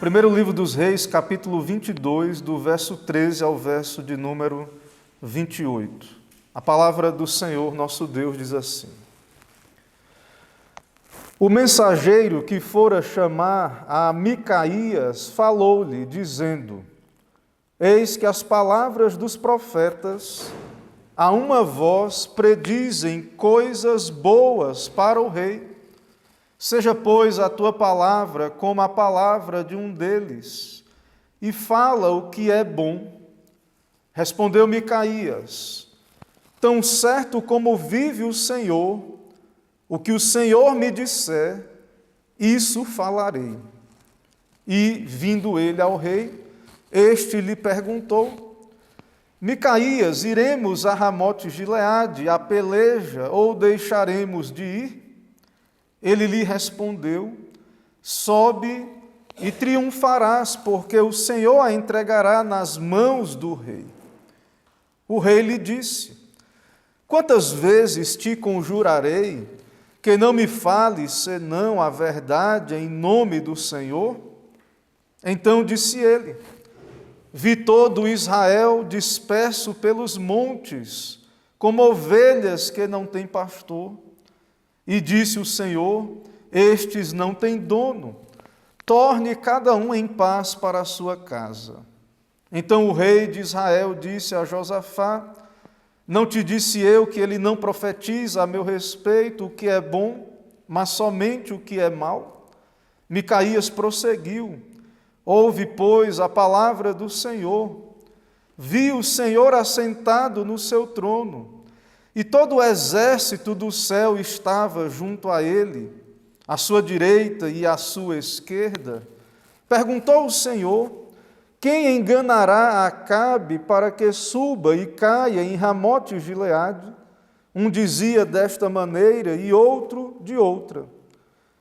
Primeiro livro dos Reis, capítulo 22, do verso 13 ao verso de número 28. A palavra do Senhor, nosso Deus, diz assim: O mensageiro que fora chamar a Micaías falou-lhe, dizendo: Eis que as palavras dos profetas a uma voz predizem coisas boas para o rei. Seja, pois, a tua palavra como a palavra de um deles, e fala o que é bom. Respondeu Micaías: Tão certo como vive o Senhor, o que o Senhor me disser, isso falarei. E, vindo ele ao rei, este lhe perguntou: Micaías, iremos a Ramote-Gileade, a peleja, ou deixaremos de ir? Ele lhe respondeu: Sobe e triunfarás, porque o Senhor a entregará nas mãos do rei. O rei lhe disse: Quantas vezes te conjurarei que não me fales senão a verdade em nome do Senhor? Então disse ele: Vi todo Israel disperso pelos montes, como ovelhas que não têm pastor. E disse o Senhor: Estes não têm dono, torne cada um em paz para a sua casa. Então o rei de Israel disse a Josafá: Não te disse eu que ele não profetiza a meu respeito o que é bom, mas somente o que é mal? Micaías prosseguiu: Ouve, pois, a palavra do Senhor. Vi o Senhor assentado no seu trono, e todo o exército do céu estava junto a ele, à sua direita e à sua esquerda. Perguntou o Senhor: Quem enganará Acabe para que suba e caia em Ramote-Gileade? Um dizia desta maneira e outro de outra.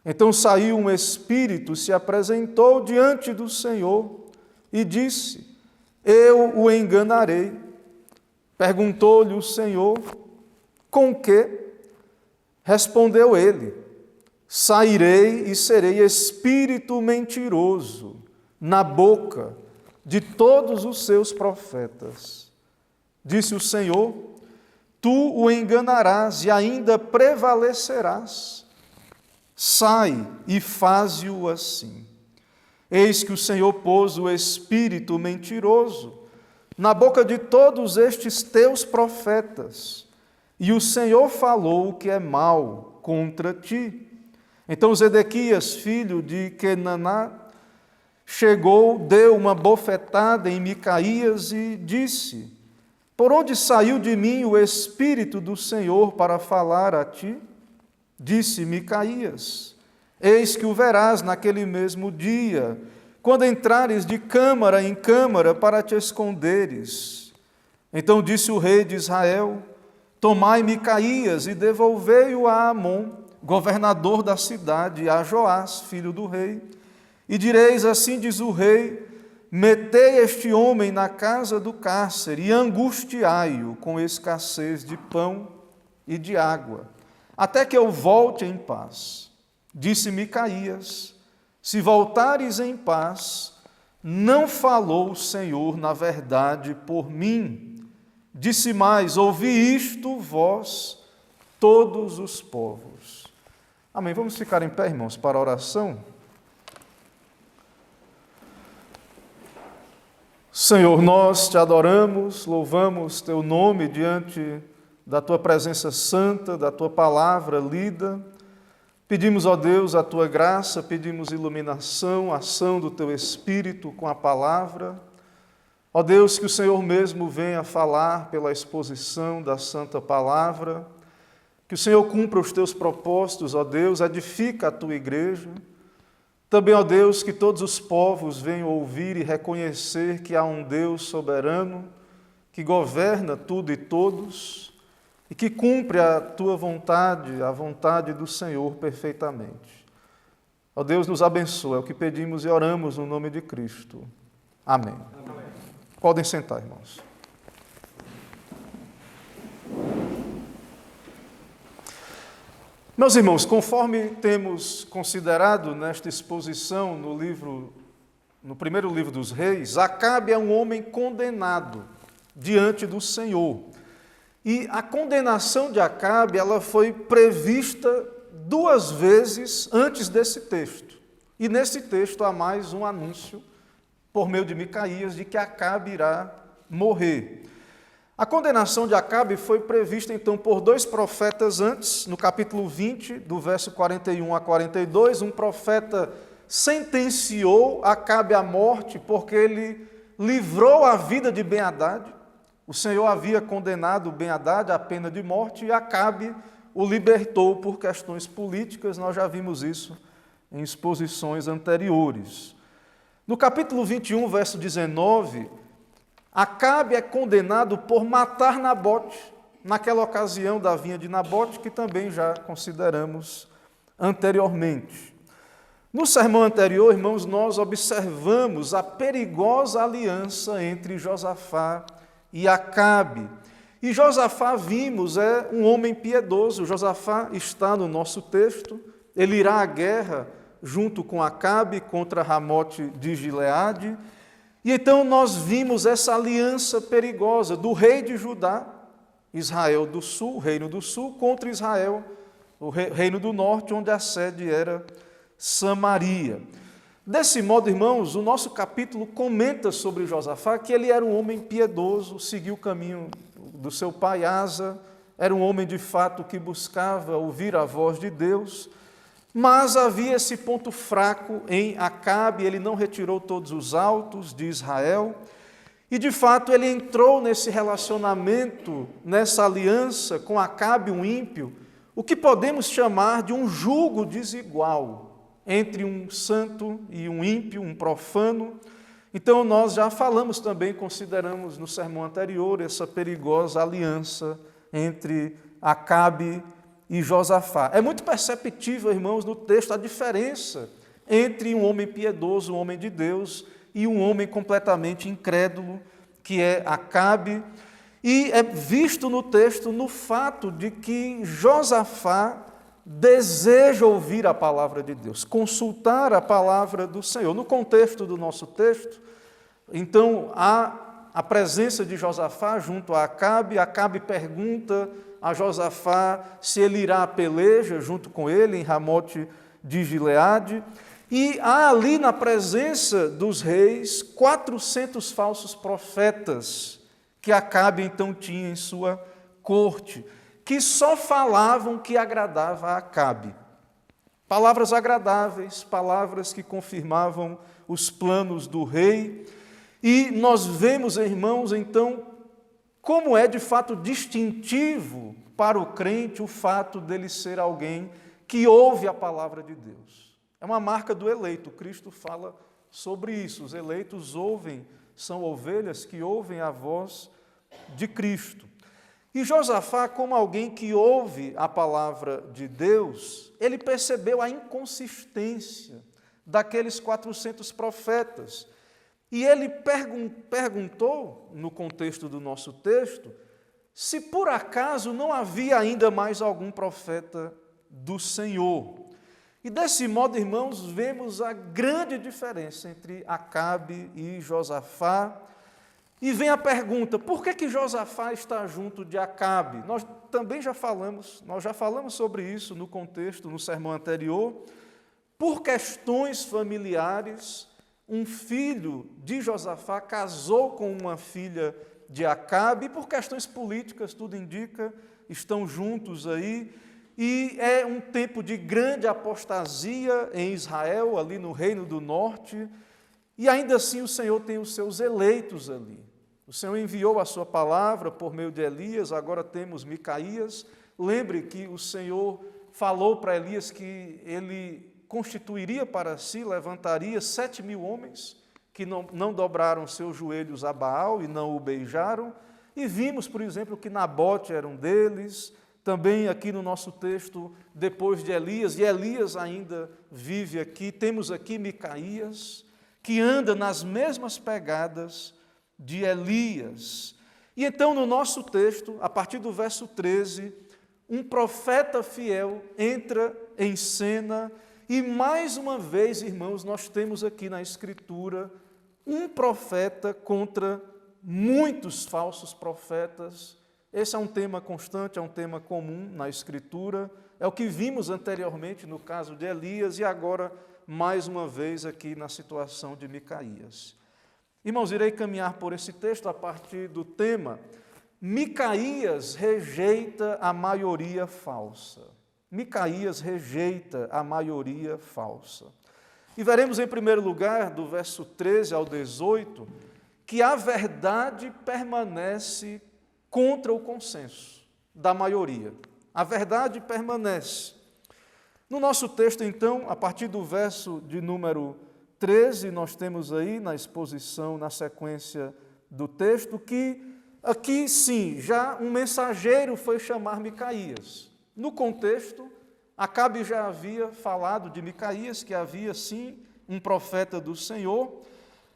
Então saiu um espírito, se apresentou diante do Senhor e disse: Eu o enganarei. Perguntou-lhe o Senhor: Com que? Respondeu ele: Sairei e serei espírito mentiroso na boca de todos os seus profetas. Disse o Senhor: Tu o enganarás e ainda prevalecerás. Sai e faze-o assim. Eis que o Senhor pôs o espírito mentiroso na boca de todos estes teus profetas, e o Senhor falou o que é mal contra ti. Então Zedequias, filho de Kenaná, chegou, deu uma bofetada em Micaías e disse: Por onde saiu de mim o Espírito do Senhor para falar a ti? Disse Micaías: Eis que o verás naquele mesmo dia, quando entrares de câmara em câmara para te esconderes. Então disse o rei de Israel: Tomai Micaías e devolvei-o a Amon, governador da cidade, e a Joás, filho do rei. E direis: Assim diz o rei: Metei este homem na casa do cárcere e angustiai-o com escassez de pão e de água, até que eu volte em paz. Disse Micaías: Se voltares em paz, não falou o Senhor na verdade por mim. Disse mais: Ouvi isto, vós, todos os povos. Amém. Vamos ficar em pé, irmãos, para a oração. Senhor, nós te adoramos, louvamos teu nome diante da tua presença santa, da tua palavra lida. Pedimos, ó Deus, a tua graça, pedimos iluminação, ação do teu Espírito com a palavra. Ó Deus, que o Senhor mesmo venha falar pela exposição da santa palavra, que o Senhor cumpra os teus propósitos, ó Deus, edifica a tua igreja. Também, ó Deus, que todos os povos venham ouvir e reconhecer que há um Deus soberano, que governa tudo e todos, e que cumpre a tua vontade, a vontade do Senhor perfeitamente. Ó Deus, nos abençoa, é o que pedimos e oramos no nome de Cristo. Amém. Amém. Podem sentar, irmãos. Meus irmãos, conforme temos considerado nesta exposição no livro no primeiro livro dos Reis, Acabe é um homem condenado diante do Senhor. E a condenação de Acabe, ela foi prevista 2 vezes antes desse texto. E nesse texto há mais um anúncio, por meio de Micaías, de que Acabe irá morrer. A condenação de Acabe foi prevista, então, por 2 profetas antes, no capítulo 20, do verso 41 a 42, um profeta sentenciou Acabe à morte porque ele livrou a vida de Ben-Hadad. O Senhor havia condenado Ben-Hadad à pena de morte e Acabe o libertou por questões políticas. Nós já vimos isso em exposições anteriores. No capítulo 21, verso 19, Acabe é condenado por matar Nabote, naquela ocasião da vinha de Nabote, que também já consideramos anteriormente. No sermão anterior, irmãos, nós observamos a perigosa aliança entre Josafá e Acabe. E Josafá, vimos, é um homem piedoso. Josafá está no nosso texto, ele irá à guerra junto com Acabe contra Ramote de Gileade. E então nós vimos essa aliança perigosa do rei de Judá, Israel do sul, reino do sul, contra Israel, o reino do norte, onde a sede era Samaria. Desse modo, irmãos, o nosso capítulo comenta sobre Josafá que ele era um homem piedoso, seguiu o caminho do seu pai Asa, era um homem de fato que buscava ouvir a voz de Deus, mas havia esse ponto fraco em Acabe, ele não retirou todos os altos de Israel, e de fato ele entrou nesse relacionamento, nessa aliança com Acabe, um ímpio, o que podemos chamar de um jugo desigual entre um santo e um ímpio, um profano. Então nós já falamos também, consideramos no sermão anterior, essa perigosa aliança entre Acabe e Josafá. É muito perceptível, irmãos, no texto a diferença entre um homem piedoso, um homem de Deus, e um homem completamente incrédulo, que é Acabe, e é visto no texto no fato de que Josafá deseja ouvir a palavra de Deus, consultar a palavra do Senhor. No contexto do nosso texto, então, há a presença de Josafá junto a Acabe. Acabe pergunta a Josafá se ele irá à peleja junto com ele em Ramote de Gileade. E há ali na presença dos reis 400 falsos profetas que Acabe então tinha em sua corte, que só falavam que agradava a Acabe. Palavras agradáveis, palavras que confirmavam os planos do rei. E nós vemos, irmãos, então, como é de fato distintivo para o crente o fato dele ser alguém que ouve a palavra de Deus. É uma marca do eleito. Cristo fala sobre isso. Os eleitos ouvem, são ovelhas que ouvem a voz de Cristo. E Josafá, como alguém que ouve a palavra de Deus, ele percebeu a inconsistência daqueles 400 profetas. E ele perguntou, no contexto do nosso texto, se por acaso não havia ainda mais algum profeta do Senhor. E desse modo, irmãos, vemos a grande diferença entre Acabe e Josafá. E vem a pergunta, por que Josafá está junto de Acabe? Nós já falamos sobre isso no contexto, no sermão anterior. Por questões familiares, um filho de Josafá casou com uma filha de Acabe, e por questões políticas, tudo indica, estão juntos aí, e é um tempo de grande apostasia em Israel, ali no Reino do Norte, e ainda assim o Senhor tem os seus eleitos ali. O Senhor enviou a sua palavra por meio de Elias, agora temos Micaías. Lembre que o Senhor falou para Elias que ele constituiria para si, levantaria 7.000 homens que não dobraram seus joelhos a Baal e não o beijaram. E vimos, por exemplo, que Nabote era um deles. Também aqui no nosso texto, depois de Elias, e Elias ainda vive aqui, temos aqui Micaías, que anda nas mesmas pegadas de Elias. E então, no nosso texto, a partir do verso 13, um profeta fiel entra em cena E mais uma vez, irmãos, nós temos aqui na Escritura um profeta contra muitos falsos profetas. Esse é um tema constante, é um tema comum na Escritura. É o que vimos anteriormente no caso de Elias e agora, mais uma vez, aqui na situação de Micaías. Irmãos, irei caminhar por esse texto a partir do tema Micaías rejeita a maioria falsa. Micaías rejeita a maioria falsa. E veremos em primeiro lugar, do verso 13 ao 18, que a verdade permanece contra o consenso da maioria. A verdade permanece. No nosso texto, então, a partir do verso de número 13, nós temos aí na exposição, na sequência do texto, que aqui sim, já um mensageiro foi chamar Micaías. No contexto, Acabe já havia falado de Micaías, que havia sim um profeta do Senhor,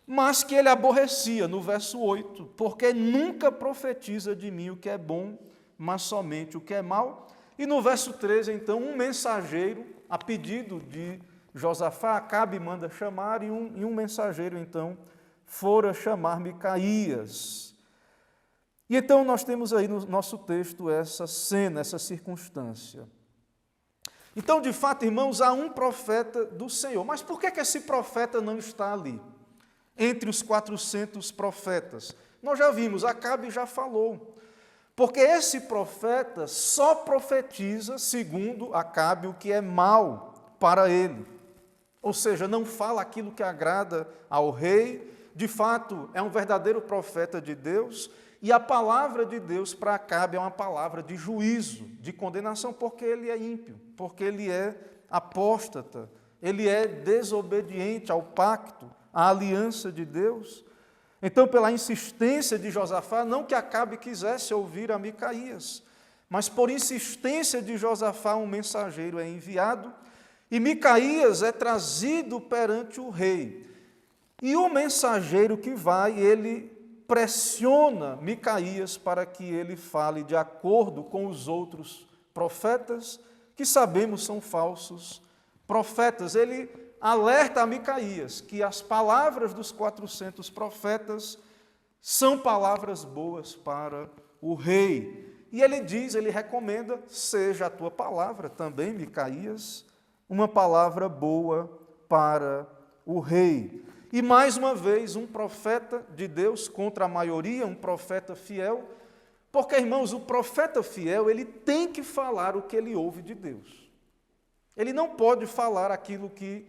mas que ele aborrecia, no verso 8, porque nunca profetiza de mim o que é bom, mas somente o que é mal. E no verso 13, então, um mensageiro, a pedido de Josafá, Acabe manda chamar, e um mensageiro, então, fora chamar Micaías. E então nós temos aí no nosso texto essa cena, essa circunstância. Então, de fato, irmãos, há um profeta do Senhor. Mas por que esse profeta não está ali? Entre os 400 profetas. Nós já vimos, Acabe já falou. Porque esse profeta só profetiza, segundo Acabe, o que é mal para ele. Ou seja, não fala aquilo que agrada ao rei. De fato, é um verdadeiro profeta de Deus. E a palavra de Deus para Acabe é uma palavra de juízo, de condenação, porque ele é ímpio, porque ele é apóstata, ele é desobediente ao pacto, à aliança de Deus. Então, pela insistência de Josafá, não que Acabe quisesse ouvir a Micaías, mas por insistência de Josafá, um mensageiro é enviado, e Micaías é trazido perante o rei. E o mensageiro que vai, ele pressiona Micaías para que ele fale de acordo com os outros profetas, que sabemos são falsos profetas. Ele alerta a Micaías que as palavras dos 400 profetas são palavras boas para o rei. E ele diz, ele recomenda, seja a tua palavra também, Micaías, uma palavra boa para o rei. E mais uma vez, um profeta de Deus contra a maioria, um profeta fiel, porque, irmãos, o profeta fiel, ele tem que falar o que ele ouve de Deus. Ele não pode falar aquilo que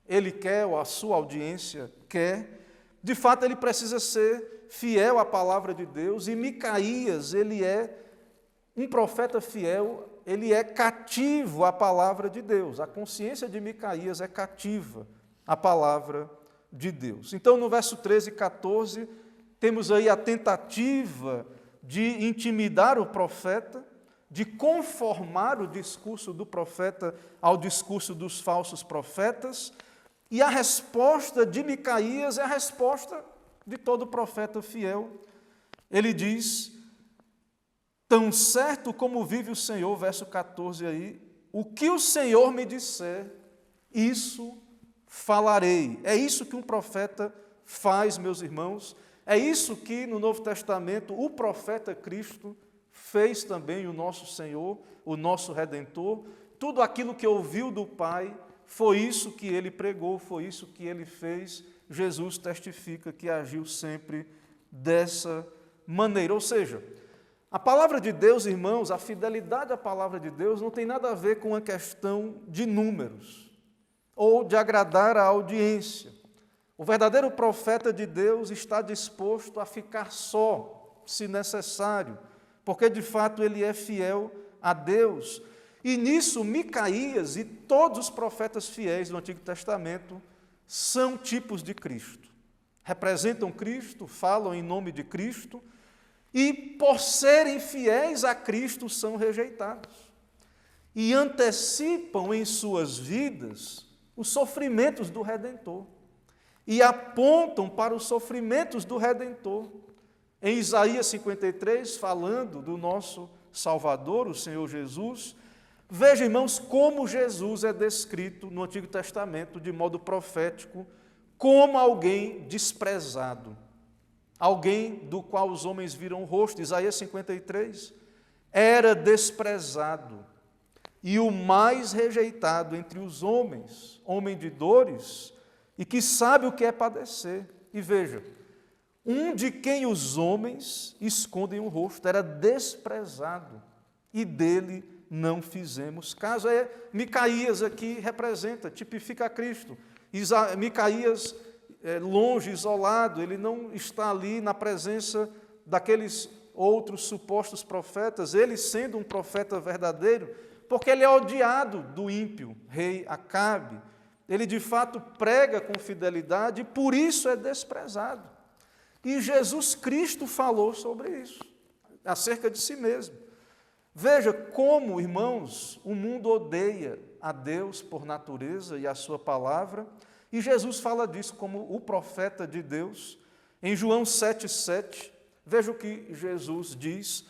ele quer ou a sua audiência quer. De fato, ele precisa ser fiel à palavra de Deus, e Micaías, ele é um profeta fiel, ele é cativo à palavra de Deus. A consciência de Micaías é cativa à palavra de Deus. Então, no verso 13 e 14, temos aí a tentativa de intimidar o profeta, de conformar o discurso do profeta ao discurso dos falsos profetas, e a resposta de Micaías é a resposta de todo profeta fiel. Ele diz, tão certo como vive o Senhor, verso 14 aí, o que o Senhor me disser, isso falarei. É isso que um profeta faz, meus irmãos. É isso que no Novo Testamento o profeta Cristo fez também, o nosso Senhor, o nosso Redentor. Tudo aquilo que ouviu do Pai, foi isso que ele pregou, foi isso que ele fez. Jesus testifica que agiu sempre dessa maneira. Ou seja, a palavra de Deus, irmãos, a fidelidade à palavra de Deus não tem nada a ver com uma questão de números ou de agradar a audiência. O verdadeiro profeta de Deus está disposto a ficar só, se necessário, porque de fato ele é fiel a Deus. E nisso Micaías e todos os profetas fiéis do Antigo Testamento são tipos de Cristo. Representam Cristo, falam em nome de Cristo e, por serem fiéis a Cristo, são rejeitados. E antecipam em suas vidas os sofrimentos do Redentor. E apontam para os sofrimentos do Redentor. Em Isaías 53, falando do nosso Salvador, o Senhor Jesus, Veja, irmãos, como Jesus é descrito no Antigo Testamento, de modo profético, como alguém desprezado, alguém do qual os homens viram o rosto. Isaías 53, era desprezado e o mais rejeitado entre os homens, homem de dores, e que sabe o que é padecer. E veja, um de quem os homens escondem o rosto, era desprezado, e dele não fizemos caso. Micaías aqui representa, tipifica Cristo. Micaías longe, isolado, ele não está ali na presença daqueles outros supostos profetas, ele sendo um profeta verdadeiro, porque ele é odiado do ímpio rei Acabe. Ele de fato prega com fidelidade e por isso é desprezado. E Jesus Cristo falou sobre isso, acerca de si mesmo. Veja como, irmãos, o mundo odeia a Deus por natureza e a sua palavra, e Jesus fala disso como o profeta de Deus. Em João 7,7, veja o que Jesus diz: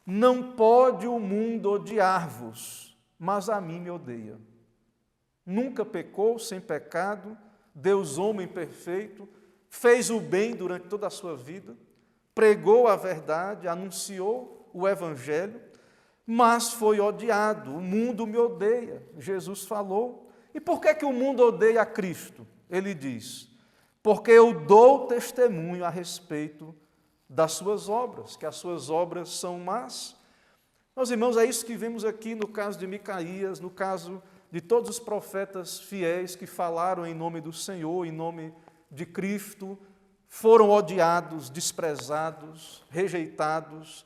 não pode o mundo odiar-vos, mas a mim me odeia. Nunca pecou, sem pecado, Deus homem perfeito, fez o bem durante toda a sua vida, pregou a verdade, anunciou o evangelho, mas foi odiado. O mundo me odeia, Jesus falou. E por que o mundo odeia a Cristo? Ele diz: porque eu dou testemunho a respeito das suas obras, que as suas obras são más. Meus irmãos, é isso que vemos aqui no caso de Micaías, no caso de todos os profetas fiéis que falaram em nome do Senhor, em nome de Cristo, foram odiados, desprezados, rejeitados.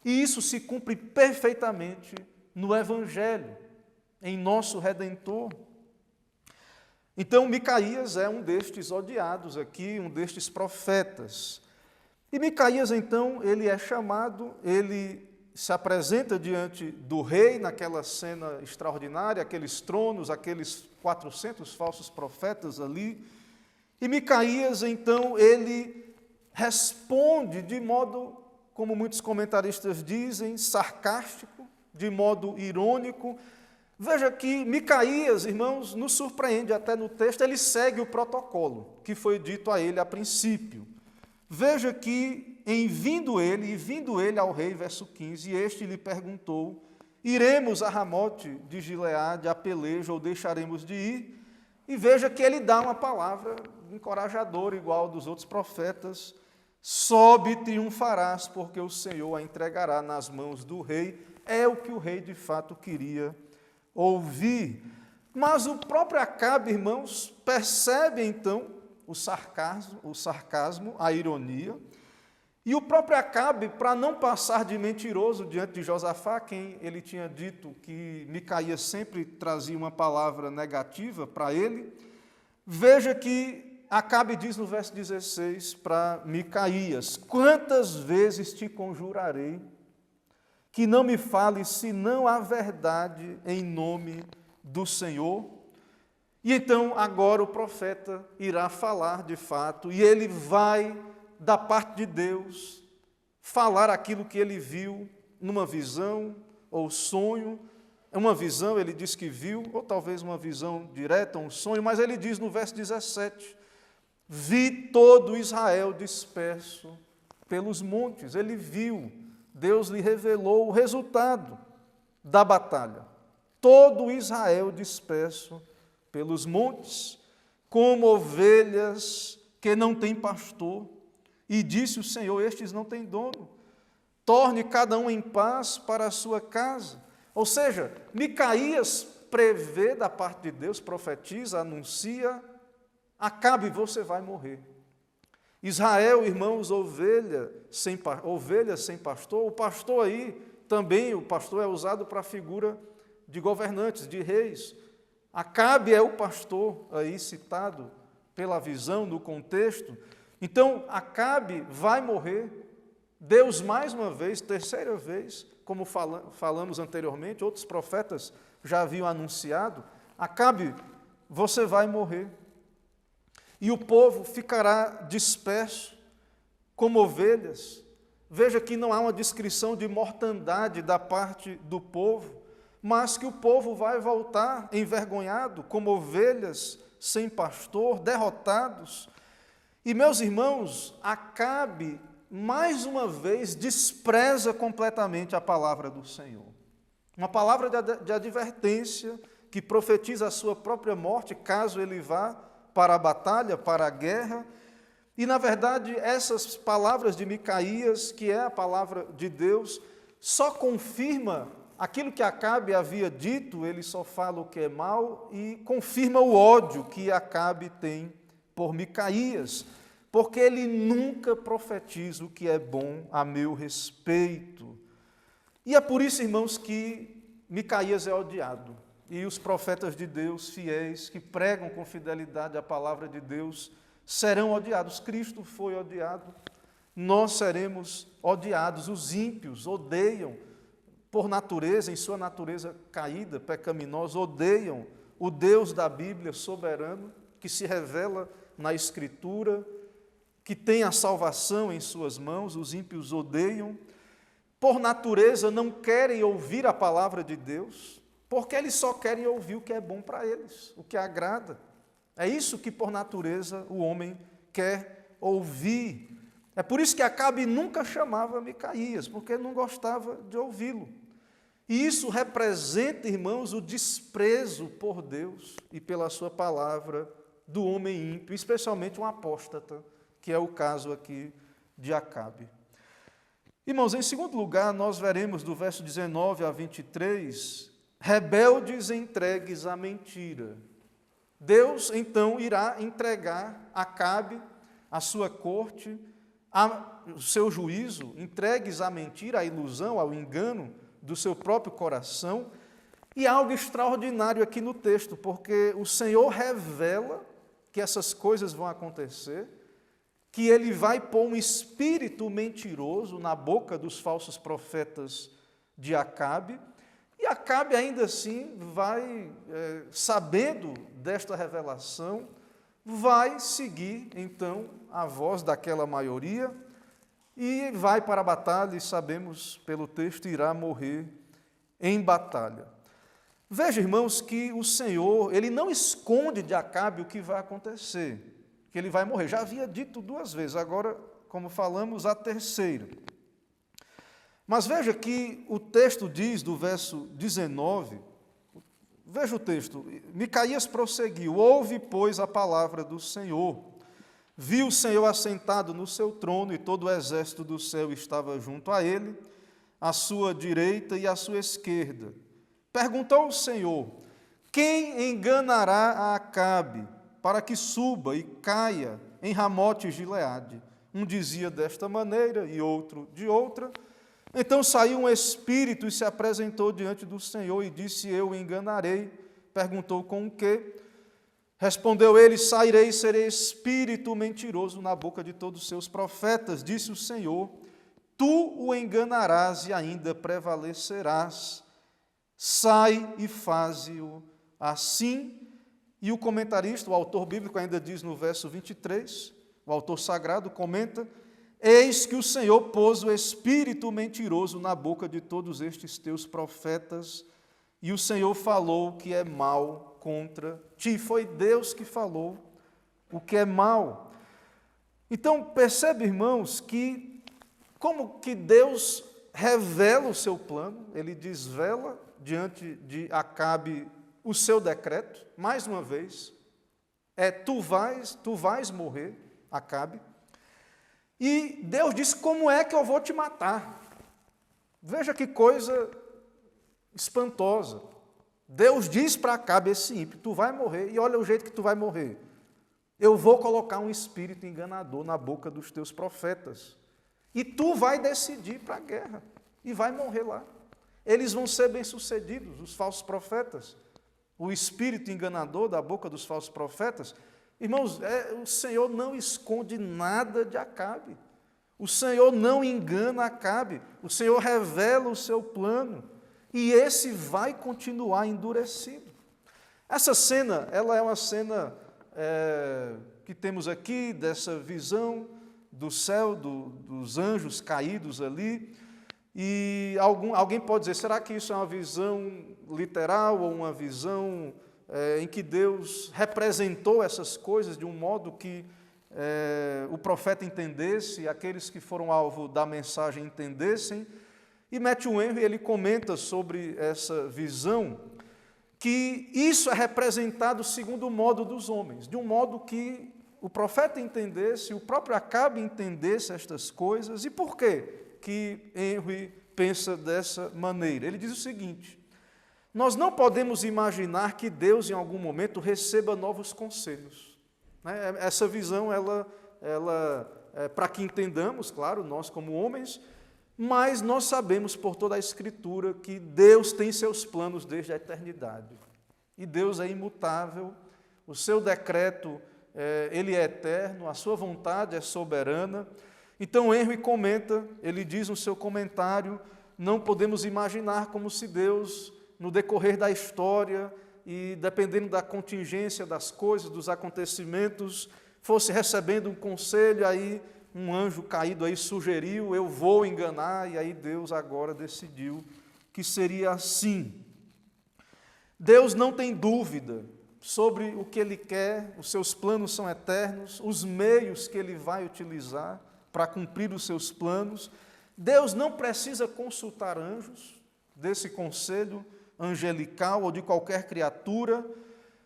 E isso se cumpre perfeitamente no Evangelho, em nosso Redentor. Então, Micaías é um destes odiados aqui, um destes profetas. E Micaías, então, ele é chamado, ele se apresenta diante do rei naquela cena extraordinária, aqueles tronos, aqueles 400 falsos profetas ali. E Micaías, então, ele responde de modo, como muitos comentaristas dizem, sarcástico, de modo irônico. Veja que Micaías, irmãos, nos surpreende até no texto, ele segue o protocolo que foi dito a ele a princípio. Veja que, vindo ele ao rei, verso 15, este lhe perguntou: iremos a Ramote de Gileade a peleja ou deixaremos de ir? E veja que ele dá uma palavra encorajadora, igual dos outros profetas: sobe e triunfarás, porque o Senhor a entregará nas mãos do rei. É o que o rei de fato queria ouvir. Mas o próprio Acabe, irmãos, percebe então o sarcasmo, a ironia, e o próprio Acabe, para não passar de mentiroso diante de Josafá, quem ele tinha dito que Micaías sempre trazia uma palavra negativa para ele, veja que Acabe diz no verso 16 para Micaías: quantas vezes te conjurarei que não me fales senão a verdade em nome do Senhor? E então agora o profeta irá falar de fato, e ele vai, da parte de Deus, falar aquilo que ele viu numa visão ou sonho. É uma visão, ele diz que viu, ou talvez uma visão direta, um sonho, mas ele diz no verso 17: vi todo Israel disperso pelos montes. Ele viu, Deus lhe revelou o resultado da batalha. Todo Israel disperso pelos montes, como ovelhas que não têm pastor. E disse o Senhor: estes não têm dono. Torne cada um em paz para a sua casa. Ou seja, Micaías prevê da parte de Deus, profetiza, anuncia: Acabe, você vai morrer. Israel, irmãos, ovelhas sem pastor. O pastor aí, também o pastor é usado para a figura de governantes, de reis. Acabe é o pastor aí citado pela visão, no contexto. Então, Acabe vai morrer. Deus, mais uma vez, terceira vez, como falamos anteriormente, outros profetas já haviam anunciado: Acabe, você vai morrer. E o povo ficará disperso como ovelhas. Veja que não há uma descrição de mortandade da parte do povo, mas que o povo vai voltar envergonhado, como ovelhas sem pastor, derrotados. E, meus irmãos, Acabe, mais uma vez, despreza completamente a palavra do Senhor. Uma palavra de advertência que profetiza a sua própria morte, caso ele vá para a batalha, para a guerra. E, na verdade, essas palavras de Micaías, que é a palavra de Deus, só confirma aquilo que Acabe havia dito, ele só fala o que é mal e confirma o ódio que Acabe tem por Micaías, porque ele nunca profetiza o que é bom a meu respeito. E é por isso, irmãos, que Micaías é odiado. E os profetas de Deus fiéis, que pregam com fidelidade a palavra de Deus, serão odiados. Cristo foi odiado, nós seremos odiados. Os ímpios odeiam, por natureza, em sua natureza caída, pecaminosa, odeiam o Deus da Bíblia soberano, que se revela na Escritura, que tem a salvação em suas mãos. Os ímpios odeiam, por natureza não querem ouvir a palavra de Deus, porque eles só querem ouvir o que é bom para eles, o que agrada. É isso que por natureza o homem quer ouvir. É por isso que Acabe nunca chamava Micaías, porque não gostava de ouvi-lo. E isso representa, irmãos, o desprezo por Deus e pela sua palavra do homem ímpio, especialmente um apóstata, que é o caso aqui de Acabe. Irmãos, em segundo lugar, nós veremos do verso 19 a 23, rebeldes entregues à mentira. Deus, então, irá entregar Acabe, a sua corte, o seu juízo, entregues à mentira, à ilusão, ao engano do seu próprio coração. E há algo extraordinário aqui no texto, porque o Senhor revela que essas coisas vão acontecer, que Ele vai pôr um espírito mentiroso na boca dos falsos profetas de Acabe, e Acabe ainda assim vai, sabendo desta revelação, vai seguir então a voz daquela maioria e vai para a batalha, e sabemos pelo texto, irá morrer em batalha. Veja, irmãos, que o Senhor, Ele não esconde de Acabe o que vai acontecer, que ele vai morrer. Já havia dito 2 vezes, agora, como falamos, a terceira. Mas veja que o texto diz, do verso 19, veja o texto, Micaías prosseguiu: ouve, pois, a palavra do Senhor. Viu o Senhor assentado no seu trono, e todo o exército do céu estava junto a ele, à sua direita e à sua esquerda. Perguntou o Senhor: quem enganará a Acabe, para que suba e caia em Ramote Gileade? Um dizia desta maneira e outro de outra. Então saiu um espírito e se apresentou diante do Senhor e disse: eu o enganarei. Perguntou: com o quê? Respondeu ele: sairei e serei espírito mentiroso na boca de todos os seus profetas. Disse o Senhor: tu o enganarás e ainda prevalecerás. Sai e faze-o assim. E o comentarista, o autor bíblico, ainda diz no verso 23, o autor sagrado comenta: eis que o Senhor pôs o espírito mentiroso na boca de todos estes teus profetas, e o Senhor falou o que é mal contra ti. Foi Deus que falou o que é mal. Então, percebe, irmãos, que como que Deus revela o seu plano, Ele desvela diante de Acabe o seu decreto, mais uma vez, tu vais morrer, Acabe. E Deus diz: como é que eu vou te matar? Veja que coisa espantosa. Deus diz para Acabe, esse ímpio: tu vai morrer, e olha o jeito que tu vai morrer. Eu vou colocar um espírito enganador na boca dos teus profetas, e tu vai decidir para a guerra, e vai morrer lá. Eles vão ser bem-sucedidos, os falsos profetas. O espírito enganador da boca dos falsos profetas. Irmãos, o Senhor não esconde nada de Acabe. O Senhor não engana Acabe. O Senhor revela o seu plano. E esse vai continuar endurecido. Essa cena, ela é uma cena que temos aqui, dessa visão do céu, dos anjos caídos ali. E alguém pode dizer, será que isso é uma visão literal ou uma visão em que Deus representou essas coisas de um modo que o profeta entendesse, aqueles que foram alvo da mensagem entendessem? E Matthew Henry, ele comenta sobre essa visão, que isso é representado segundo o modo dos homens, de um modo que o profeta entendesse, o próprio Acabe entendesse estas coisas. E por quê que Henry pensa dessa maneira? Ele diz o seguinte: nós não podemos imaginar que Deus, em algum momento, receba novos conselhos. Essa visão, ela para que entendamos, claro, nós como homens, mas nós sabemos por toda a Escritura que Deus tem seus planos desde a eternidade. E Deus é imutável, o seu decreto, ele é eterno, a sua vontade é soberana. Então Henry comenta, ele diz no seu comentário, não podemos imaginar como se Deus, no decorrer da história e dependendo da contingência das coisas, dos acontecimentos, fosse recebendo um conselho, aí um anjo caído aí sugeriu, eu vou enganar, e aí Deus agora decidiu que seria assim. Deus não tem dúvida sobre o que Ele quer, os seus planos são eternos, os meios que Ele vai utilizar para cumprir os seus planos. Deus não precisa consultar anjos desse conselho angelical ou de qualquer criatura.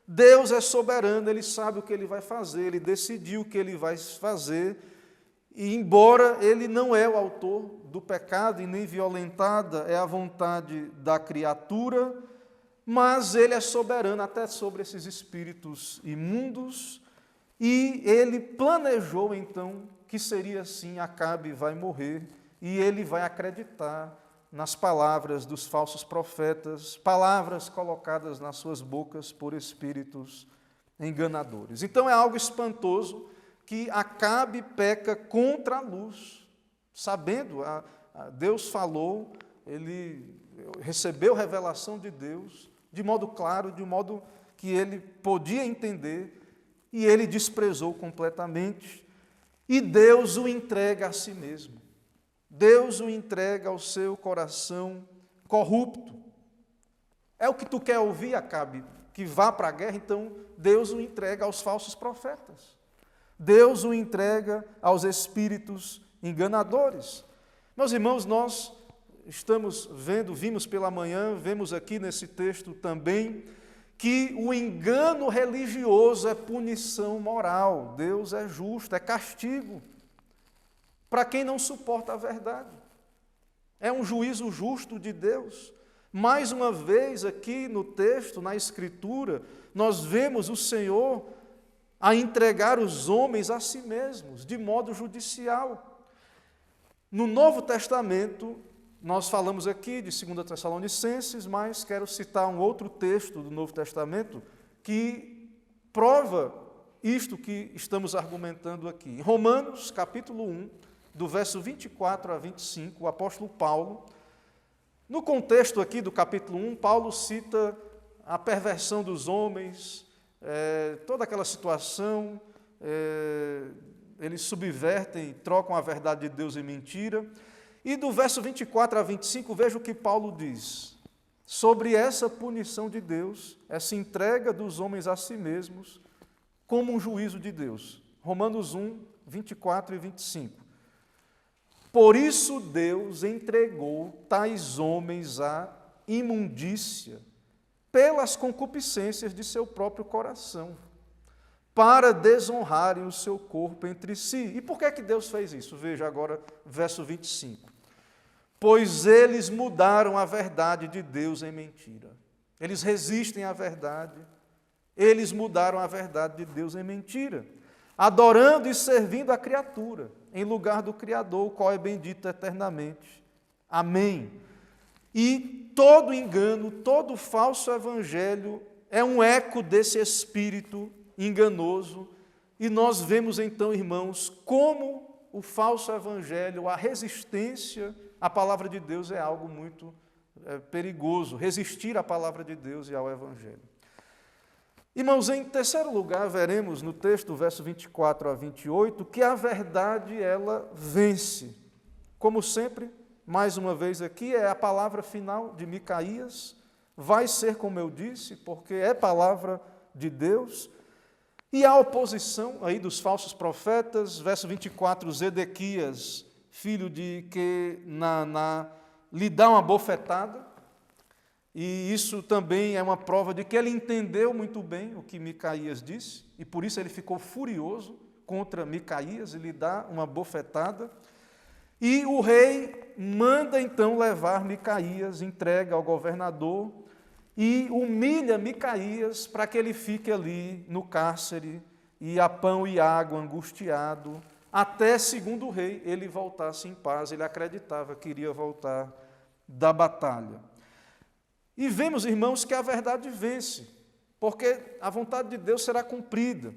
Deus é soberano, Ele sabe o que Ele vai fazer, Ele decidiu o que Ele vai fazer. E embora Ele não é o autor do pecado e nem violentada é a vontade da criatura, mas Ele é soberano até sobre esses espíritos imundos, e Ele planejou então que seria assim: Acabe vai morrer, e ele vai acreditar nas palavras dos falsos profetas, palavras colocadas nas suas bocas por espíritos enganadores. Então é algo espantoso que Acabe peca contra a luz, sabendo, Deus falou, ele recebeu revelação de Deus, de modo claro, de modo que ele podia entender, e ele desprezou completamente, e Deus o entrega a si mesmo. Deus o entrega ao seu coração corrupto. É o que tu quer ouvir, Acabe? Que vá para a guerra? Então Deus o entrega aos falsos profetas. Deus o entrega aos espíritos enganadores. Meus irmãos, nós estamos vimos pela manhã, vemos aqui nesse texto também, que o engano religioso é punição moral. Deus é justo, é castigo para quem não suporta a verdade. É um juízo justo de Deus. Mais uma vez aqui no texto, na Escritura, nós vemos o Senhor a entregar os homens a si mesmos, de modo judicial. No Novo Testamento, nós falamos aqui de 2 Tessalonicenses, mas quero citar um outro texto do Novo Testamento que prova isto que estamos argumentando aqui. Em Romanos, capítulo 1, do verso 24 a 25, o apóstolo Paulo, no contexto aqui do capítulo 1, Paulo cita a perversão dos homens, toda aquela situação, eles subvertem, trocam a verdade de Deus em mentira. E do verso 24 a 25, veja o que Paulo diz sobre essa punição de Deus, essa entrega dos homens a si mesmos, como um juízo de Deus. Romanos 1, 24 e 25. Por isso Deus entregou tais homens à imundícia, pelas concupiscências de seu próprio coração, para desonrarem o seu corpo entre si. E por que é que Deus fez isso? Veja agora verso 25. Pois eles mudaram a verdade de Deus em mentira. Eles resistem à verdade, eles mudaram a verdade de Deus em mentira, adorando e servindo a criatura, em lugar do Criador, o qual é bendito eternamente. Amém. E todo engano, todo falso evangelho é um eco desse espírito enganoso, e nós vemos então, irmãos, como o falso evangelho, a resistência à palavra de Deus é algo muito perigoso, resistir à palavra de Deus e ao evangelho. Irmãos, em terceiro lugar, veremos no texto, verso 24 a 28, que a verdade, ela vence. Como sempre, mais uma vez aqui, é a palavra final de Micaías. Vai ser como eu disse, porque é palavra de Deus. E a oposição aí dos falsos profetas, verso 24, Zedequias, filho de Kenaná, lhe dá uma bofetada, e isso também é uma prova de que ele entendeu muito bem o que Micaías disse, e por isso ele ficou furioso contra Micaías e lhe dá uma bofetada. E o rei manda então levar Micaías, entrega ao governador e humilha Micaías para que ele fique ali no cárcere e a pão e água, angustiado, até, segundo o rei, ele voltasse em paz. Ele acreditava que iria voltar da batalha. E vemos, irmãos, que a verdade vence, porque a vontade de Deus será cumprida.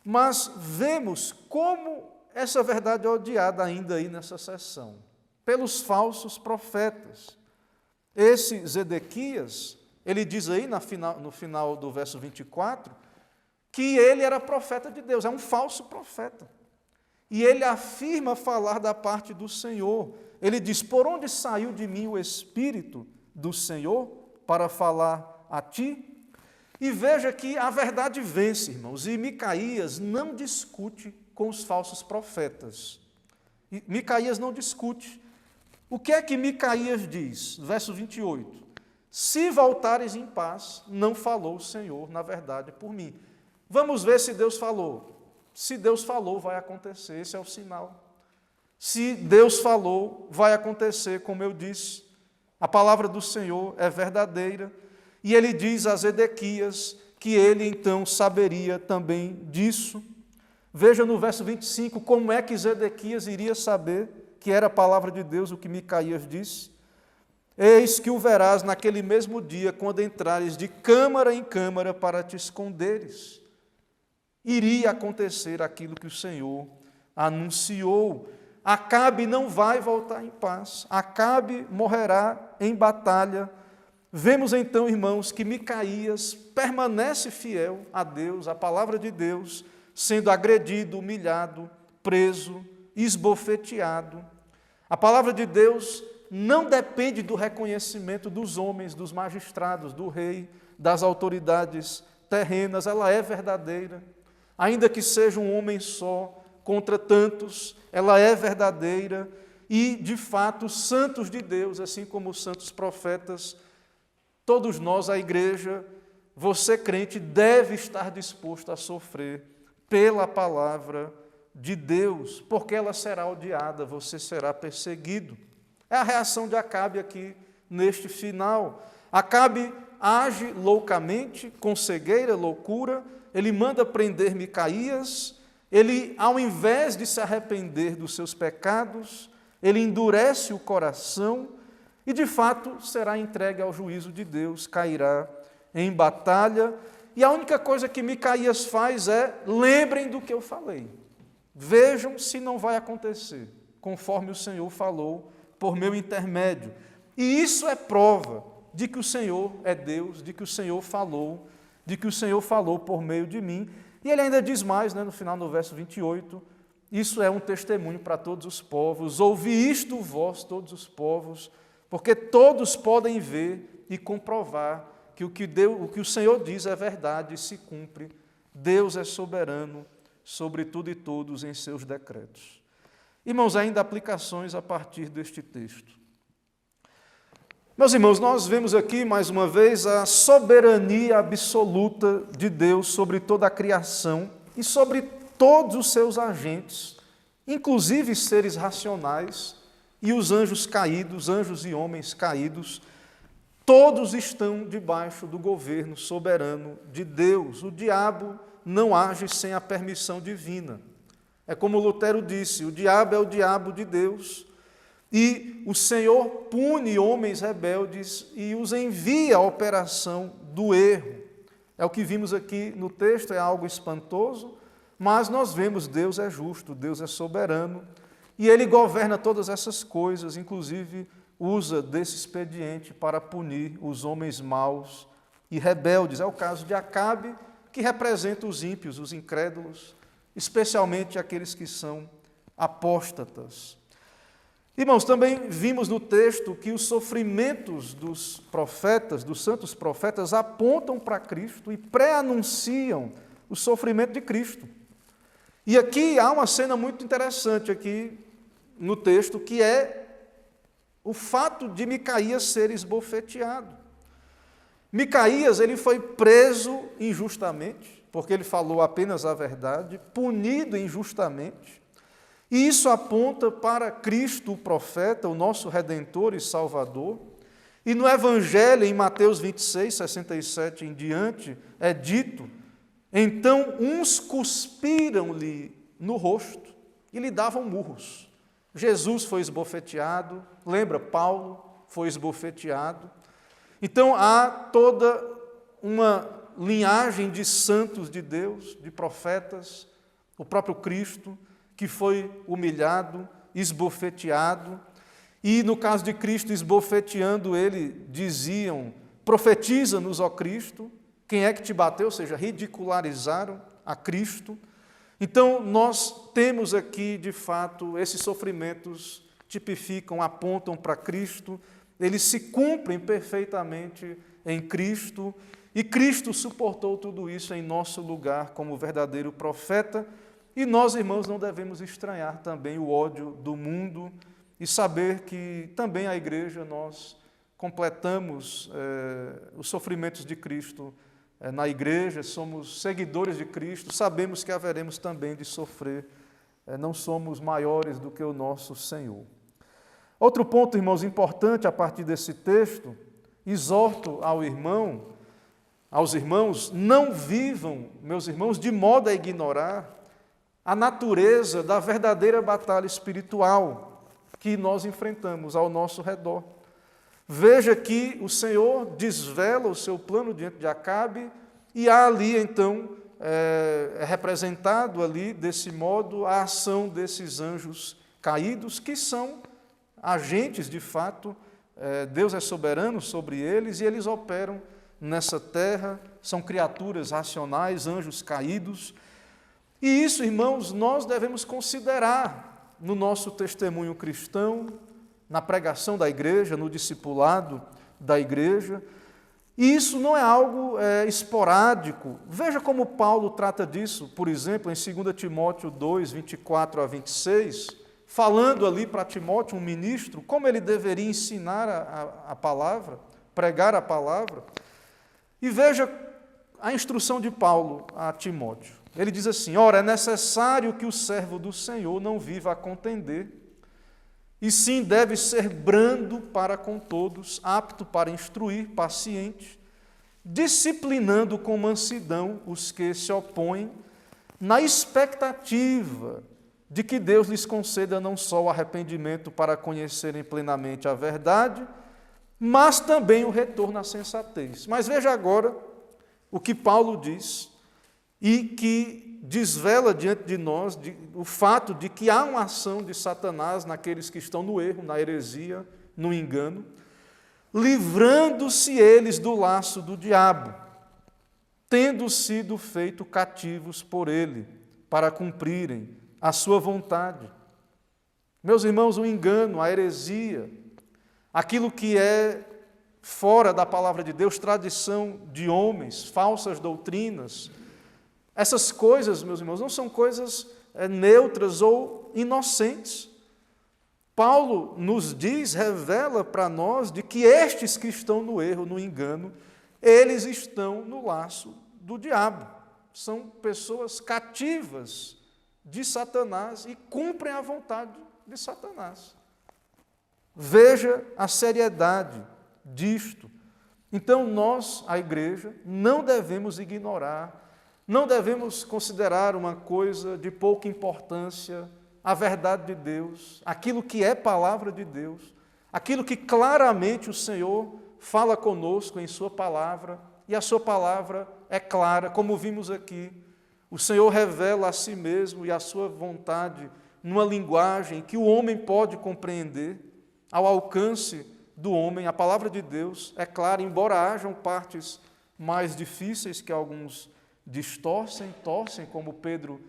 Mas vemos como essa verdade é odiada ainda aí nessa sessão, pelos falsos profetas. Esse Zedequias, ele diz aí no final do verso 24, que ele era profeta de Deus, é um falso profeta. E ele afirma falar da parte do Senhor. Ele diz, por onde saiu de mim o Espírito do Senhor para falar a ti? E veja que a verdade vence, irmãos, e Micaías não discute com os falsos profetas. E Micaías não discute. O que é que Micaías diz? Verso 28. Se voltares em paz, não falou o Senhor, na verdade, por mim. Vamos ver se Deus falou. Se Deus falou, vai acontecer, esse é o sinal. Se Deus falou, vai acontecer, como eu disse. A palavra do Senhor é verdadeira. E ele diz a Zedequias que ele então saberia também disso. Veja no verso 25 como é que Zedequias iria saber que era a palavra de Deus o que Micaías disse. Eis que o verás naquele mesmo dia, quando entrares de câmara em câmara para te esconderes. Iria acontecer aquilo que o Senhor anunciou. Acabe não vai voltar em paz. Acabe morrerá em batalha. Vemos então, irmãos, que Micaías permanece fiel a Deus, à palavra de Deus, sendo agredido, humilhado, preso, esbofeteado. A palavra de Deus não depende do reconhecimento dos homens, dos magistrados, do rei, das autoridades terrenas, ela é verdadeira. Ainda que seja um homem só, contra tantos, ela é verdadeira e, de fato, os santos de Deus, assim como os santos profetas, todos nós, a igreja, você crente, deve estar disposto a sofrer pela palavra de Deus, porque ela será odiada, você será perseguido. É a reação de Acabe aqui neste final. Acabe age loucamente, com cegueira, loucura, ele manda prender Micaías, ele, ao invés de se arrepender dos seus pecados, ele endurece o coração e, de fato, será entregue ao juízo de Deus, cairá em batalha. E a única coisa que Micaías faz é, lembrem do que eu falei. Vejam se não vai acontecer, conforme o Senhor falou por meu intermédio. E isso é prova de que o Senhor é Deus, de que o Senhor falou, de que o Senhor falou por meio de mim. E ele ainda diz mais, no final do verso 28, isso é um testemunho para todos os povos. Ouvi isto vós, todos os povos, porque todos podem ver e comprovar que o que o Senhor diz é verdade e se cumpre. Deus é soberano sobre tudo e todos em seus decretos. Irmãos, ainda aplicações a partir deste texto. Meus irmãos, nós vemos aqui, mais uma vez, a soberania absoluta de Deus sobre toda a criação e sobre todos os seus agentes, inclusive seres racionais e os anjos caídos, anjos e homens caídos, todos estão debaixo do governo soberano de Deus. O diabo não age sem a permissão divina. É como Lutero disse, o diabo é o diabo de Deus, e o Senhor pune homens rebeldes e os envia à operação do erro. É o que vimos aqui no texto, é algo espantoso, mas nós vemos Deus é justo, Deus é soberano, e Ele governa todas essas coisas, inclusive usa desse expediente para punir os homens maus e rebeldes. É o caso de Acabe, que representa os ímpios, os incrédulos, especialmente aqueles que são apóstatas. Irmãos, também vimos no texto que os sofrimentos dos profetas, dos santos profetas, apontam para Cristo e pré-anunciam o sofrimento de Cristo. E aqui há uma cena muito interessante aqui no texto, que é o fato de Micaías ser esbofeteado. Micaías, ele foi preso injustamente, porque ele falou apenas a verdade, punido injustamente. E isso aponta para Cristo, o profeta, o nosso Redentor e Salvador. E no Evangelho, em Mateus 26, 67 em diante, é dito: então uns cuspiram-lhe no rosto e lhe davam murros. Jesus foi esbofeteado, lembra, Paulo foi esbofeteado. Então há toda uma linhagem de santos de Deus, de profetas, o próprio Cristo, que foi humilhado, esbofeteado, e no caso de Cristo, esbofeteando ele, diziam: profetiza-nos, ó Cristo, quem é que te bateu? Ou seja, ridicularizaram a Cristo. Então, nós temos aqui, de fato, esses sofrimentos tipificam, apontam para Cristo, eles se cumprem perfeitamente em Cristo, e Cristo suportou tudo isso em nosso lugar como verdadeiro profeta. E nós, irmãos, não devemos estranhar também o ódio do mundo e saber que também a igreja, nós completamos os sofrimentos de Cristo na igreja, somos seguidores de Cristo, sabemos que haveremos também de sofrer, não somos maiores do que o nosso Senhor. Outro ponto, irmãos, importante a partir desse texto, exorto aos irmãos, não vivam, meus irmãos, de modo a ignorar a natureza da verdadeira batalha espiritual que nós enfrentamos ao nosso redor. Veja que o Senhor desvela o seu plano diante de Acabe e há ali, então, é representado ali, desse modo, a ação desses anjos caídos, que são agentes, de fato, Deus é soberano sobre eles e eles operam nessa terra, são criaturas racionais, anjos caídos. E isso, irmãos, nós devemos considerar no nosso testemunho cristão, na pregação da igreja, no discipulado da igreja. E isso não é algo esporádico. Veja como Paulo trata disso, por exemplo, em 2 Timóteo 2, 24 a 26, falando ali para Timóteo, um ministro, como ele deveria ensinar a palavra, pregar a palavra. E veja a instrução de Paulo a Timóteo. Ele diz assim: ora, é necessário que o servo do Senhor não viva a contender, e sim deve ser brando para com todos, apto para instruir, paciente, disciplinando com mansidão os que se opõem, na expectativa de que Deus lhes conceda não só o arrependimento para conhecerem plenamente a verdade, mas também o retorno à sensatez. Mas veja agora o que Paulo diz, e que desvela diante de nós o fato de que há uma ação de Satanás naqueles que estão no erro, na heresia, no engano, livrando-se eles do laço do diabo, tendo sido feitos cativos por ele, para cumprirem a sua vontade. Meus irmãos, o engano, a heresia, aquilo que é fora da palavra de Deus, tradição de homens, falsas doutrinas, essas coisas, meus irmãos, não são coisas neutras ou inocentes. Paulo nos diz, revela para nós de que estes que estão no erro, no engano, eles estão no laço do diabo. São pessoas cativas de Satanás e cumprem a vontade de Satanás. Veja a seriedade disto. Então nós, a igreja, não devemos ignorar, não devemos considerar uma coisa de pouca importância a verdade de Deus, aquilo que é palavra de Deus, aquilo que claramente o Senhor fala conosco em sua palavra, e a sua palavra é clara, como vimos aqui. O Senhor revela a si mesmo e a sua vontade numa linguagem que o homem pode compreender, ao alcance do homem. A palavra de Deus é clara, embora hajam partes mais difíceis que alguns torcem, como Pedro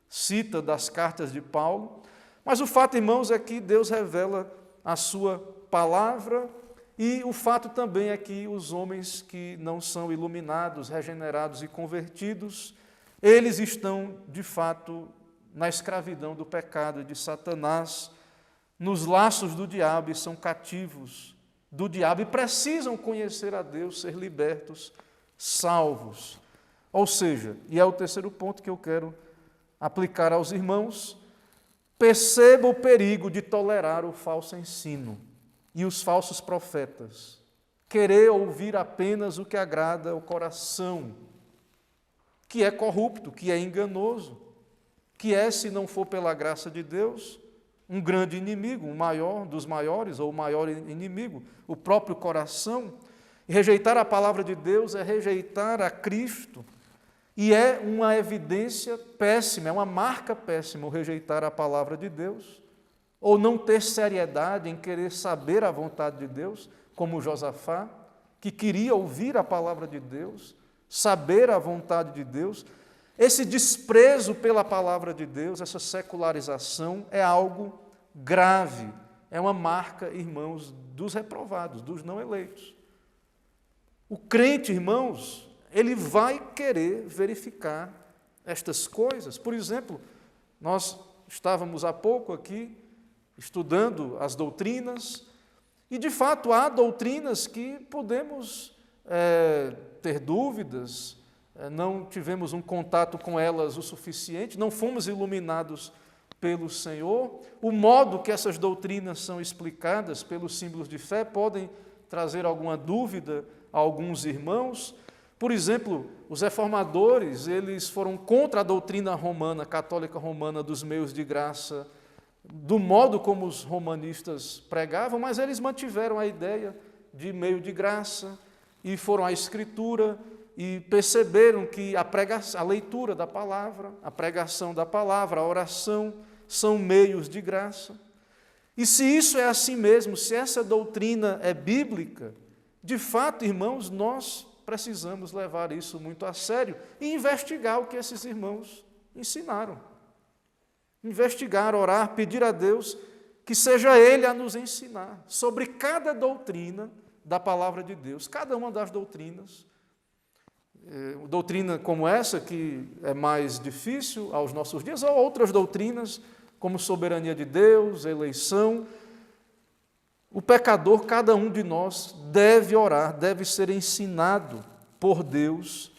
cita das cartas de Paulo, Mas o fato, irmãos, é que Deus revela a sua palavra, e o fato também é que os homens que não são iluminados, regenerados e convertidos, eles estão, de fato, na escravidão do pecado e de Satanás, nos laços do diabo, e são cativos do diabo, e precisam conhecer a Deus, ser libertos, salvos. Ou seja, e é o terceiro ponto que eu quero aplicar aos irmãos, perceba o perigo de tolerar o falso ensino e os falsos profetas, querer ouvir apenas o que agrada o coração, que é corrupto, que é enganoso, que é, se não for pela graça de Deus, um grande inimigo, o maior dos maiores, ou o maior inimigo, o próprio coração. E rejeitar a palavra de Deus é rejeitar a Cristo, e é uma evidência péssima, é uma marca péssima o rejeitar a palavra de Deus, ou não ter seriedade em querer saber a vontade de Deus, como Josafá, que queria ouvir a palavra de Deus, saber a vontade de Deus. Esse desprezo pela palavra de Deus, essa secularização, é algo grave, é uma marca, irmãos, dos reprovados, dos não eleitos. O crente, irmãos, ele vai querer verificar estas coisas. Por exemplo, nós estávamos há pouco aqui estudando as doutrinas, e de fato há doutrinas que podemos ter dúvidas, não tivemos um contato com elas o suficiente, não fomos iluminados pelo Senhor. O modo que essas doutrinas são explicadas pelos símbolos de fé podem trazer alguma dúvida a alguns irmãos. Por exemplo, os reformadores, eles foram contra a doutrina romana, católica romana, dos meios de graça, do modo como os romanistas pregavam, mas eles mantiveram a ideia de meio de graça e foram à Escritura e perceberam que a leitura da palavra, a pregação da palavra, a oração, são meios de graça. E se isso é assim mesmo, se essa doutrina é bíblica, de fato, irmãos, nós precisamos levar isso muito a sério e investigar o que esses irmãos ensinaram. Investigar, orar, pedir a Deus que seja Ele a nos ensinar sobre cada doutrina da palavra de Deus, cada uma das doutrinas. Doutrina como essa, que é mais difícil aos nossos dias, ou outras doutrinas, como soberania de Deus, eleição. O pecador, cada um de nós, deve orar, deve ser ensinado por Deus,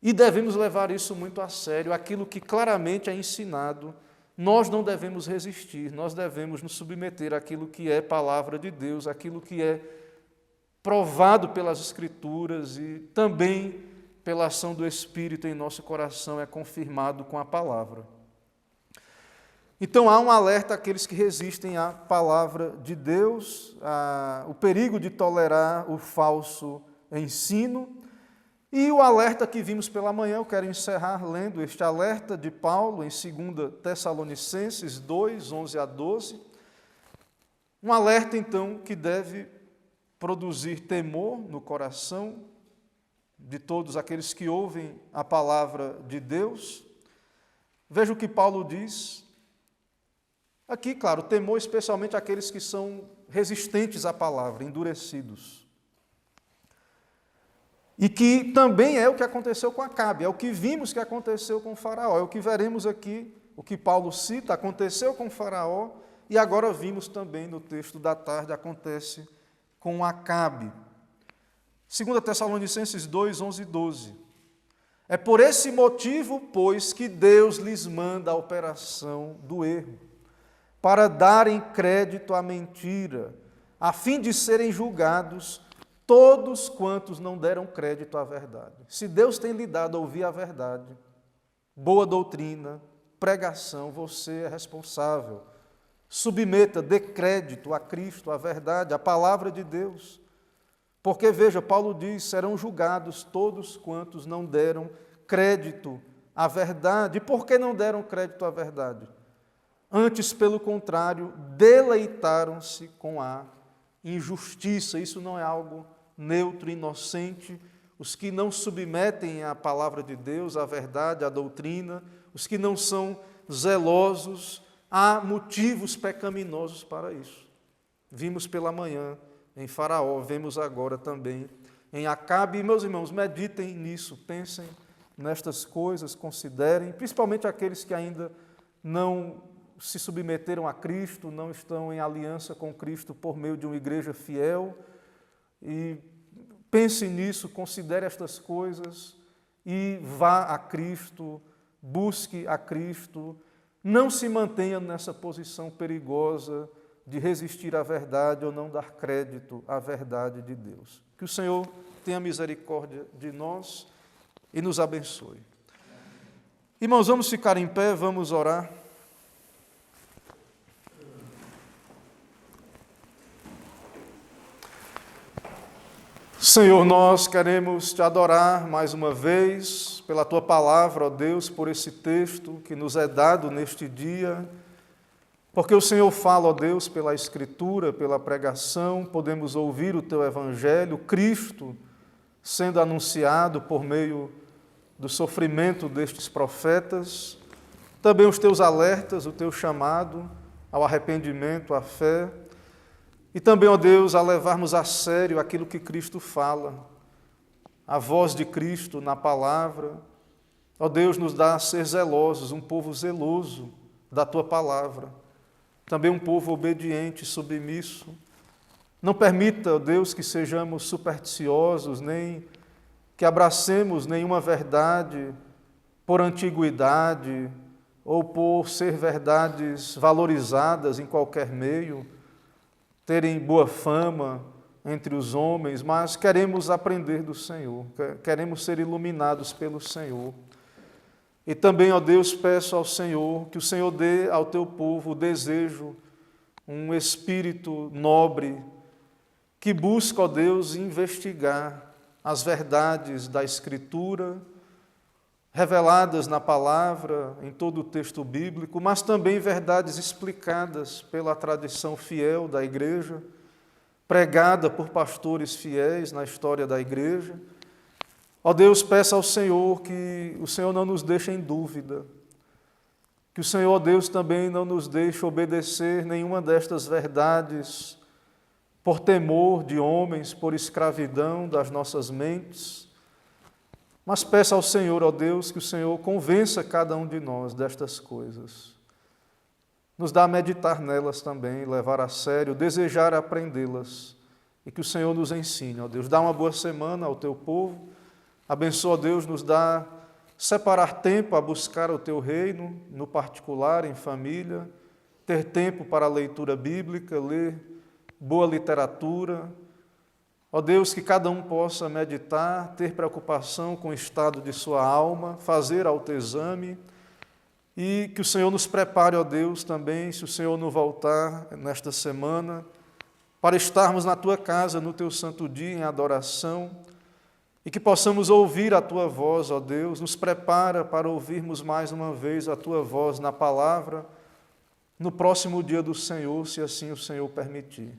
e devemos levar isso muito a sério. Aquilo que claramente é ensinado, nós não devemos resistir, nós devemos nos submeter àquilo que é palavra de Deus, aquilo que é provado pelas Escrituras e também pela ação do Espírito em nosso coração, é confirmado com a palavra. Então há um alerta àqueles que resistem à palavra de Deus, o perigo de tolerar o falso ensino, e o alerta que vimos pela manhã. Eu quero encerrar lendo este alerta de Paulo em 2 Tessalonicenses 2, 11 a 12. Um alerta, então, que deve produzir temor no coração de todos aqueles que ouvem a palavra de Deus. Veja o que Paulo diz. Aqui, claro, temor especialmente aqueles que são resistentes à palavra, endurecidos. E que também é o que aconteceu com Acabe, é o que vimos que aconteceu com Faraó, é o que veremos aqui, o que Paulo cita, aconteceu com Faraó, e agora vimos também no texto da tarde, acontece com Acabe. 2 Tessalonicenses 2, 11 e 12. É por esse motivo, pois, que Deus lhes manda a operação do erro, para darem crédito à mentira, a fim de serem julgados todos quantos não deram crédito à verdade. Se Deus tem lhe dado a ouvir a verdade, boa doutrina, pregação, você é responsável. Submeta, dê crédito a Cristo, à verdade, à palavra de Deus. Porque, veja, Paulo diz, serão julgados todos quantos não deram crédito à verdade. E por que não deram crédito à verdade? Antes, pelo contrário, deleitaram-se com a injustiça. Isso não é algo neutro, inocente. Os que não submetem à palavra de Deus, à verdade, à doutrina, os que não são zelosos, há motivos pecaminosos para isso. Vimos pela manhã em Faraó, vemos agora também em Acabe. E, meus irmãos, meditem nisso, pensem nestas coisas, considerem, principalmente aqueles que ainda não se submeteram a Cristo, não estão em aliança com Cristo por meio de uma igreja fiel. E pense nisso, considere estas coisas e vá a Cristo, busque a Cristo. Não se mantenha nessa posição perigosa de resistir à verdade ou não dar crédito à verdade de Deus. Que o Senhor tenha misericórdia de nós e nos abençoe. Irmãos, vamos ficar em pé, vamos orar. Senhor, nós queremos te adorar mais uma vez pela tua palavra, ó Deus, por esse texto que nos é dado neste dia, porque o Senhor fala, ó Deus, pela Escritura, pela pregação, podemos ouvir o teu Evangelho, Cristo sendo anunciado por meio do sofrimento destes profetas, também os teus alertas, o teu chamado ao arrependimento, à fé, e também, ó Deus, a levarmos a sério aquilo que Cristo fala, a voz de Cristo na palavra. Ó Deus, nos dá a ser zelosos, um povo zeloso da tua palavra, também um povo obediente, submisso. Não permita, ó Deus, que sejamos supersticiosos, nem que abracemos nenhuma verdade por antiguidade ou por ser verdades valorizadas em qualquer meio, terem boa fama entre os homens, mas queremos aprender do Senhor, queremos ser iluminados pelo Senhor. E também, ó Deus, peço ao Senhor que o Senhor dê ao teu povo o desejo, um espírito nobre, que busca, ó Deus, investigar as verdades da Escritura, reveladas na palavra, em todo o texto bíblico, mas também verdades explicadas pela tradição fiel da igreja, pregada por pastores fiéis na história da igreja. Ó Deus, peça ao Senhor que o Senhor não nos deixe em dúvida, que o Senhor, ó Deus, também não nos deixe obedecer nenhuma destas verdades por temor de homens, por escravidão das nossas mentes, mas peça ao Senhor, ó Deus, que o Senhor convença cada um de nós destas coisas. Nos dá a meditar nelas também, levar a sério, desejar aprendê-las, e que o Senhor nos ensine, ó Deus. Dá uma boa semana ao teu povo, abençoa, ó Deus, nos dá separar tempo a buscar o teu reino, no particular, em família, ter tempo para a leitura bíblica, ler boa literatura. Ó Deus, que cada um possa meditar, ter preocupação com o estado de sua alma, fazer autoexame, e que o Senhor nos prepare, ó Deus, também, se o Senhor não voltar nesta semana, para estarmos na tua casa, no teu santo dia, em adoração, e que possamos ouvir a tua voz, ó Deus. Nos prepara para ouvirmos mais uma vez a tua voz na palavra, no próximo dia do Senhor, se assim o Senhor permitir.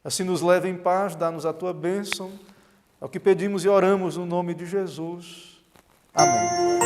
Assim nos leve em paz, dá-nos a tua bênção, é o que pedimos e oramos no nome de Jesus. Amém.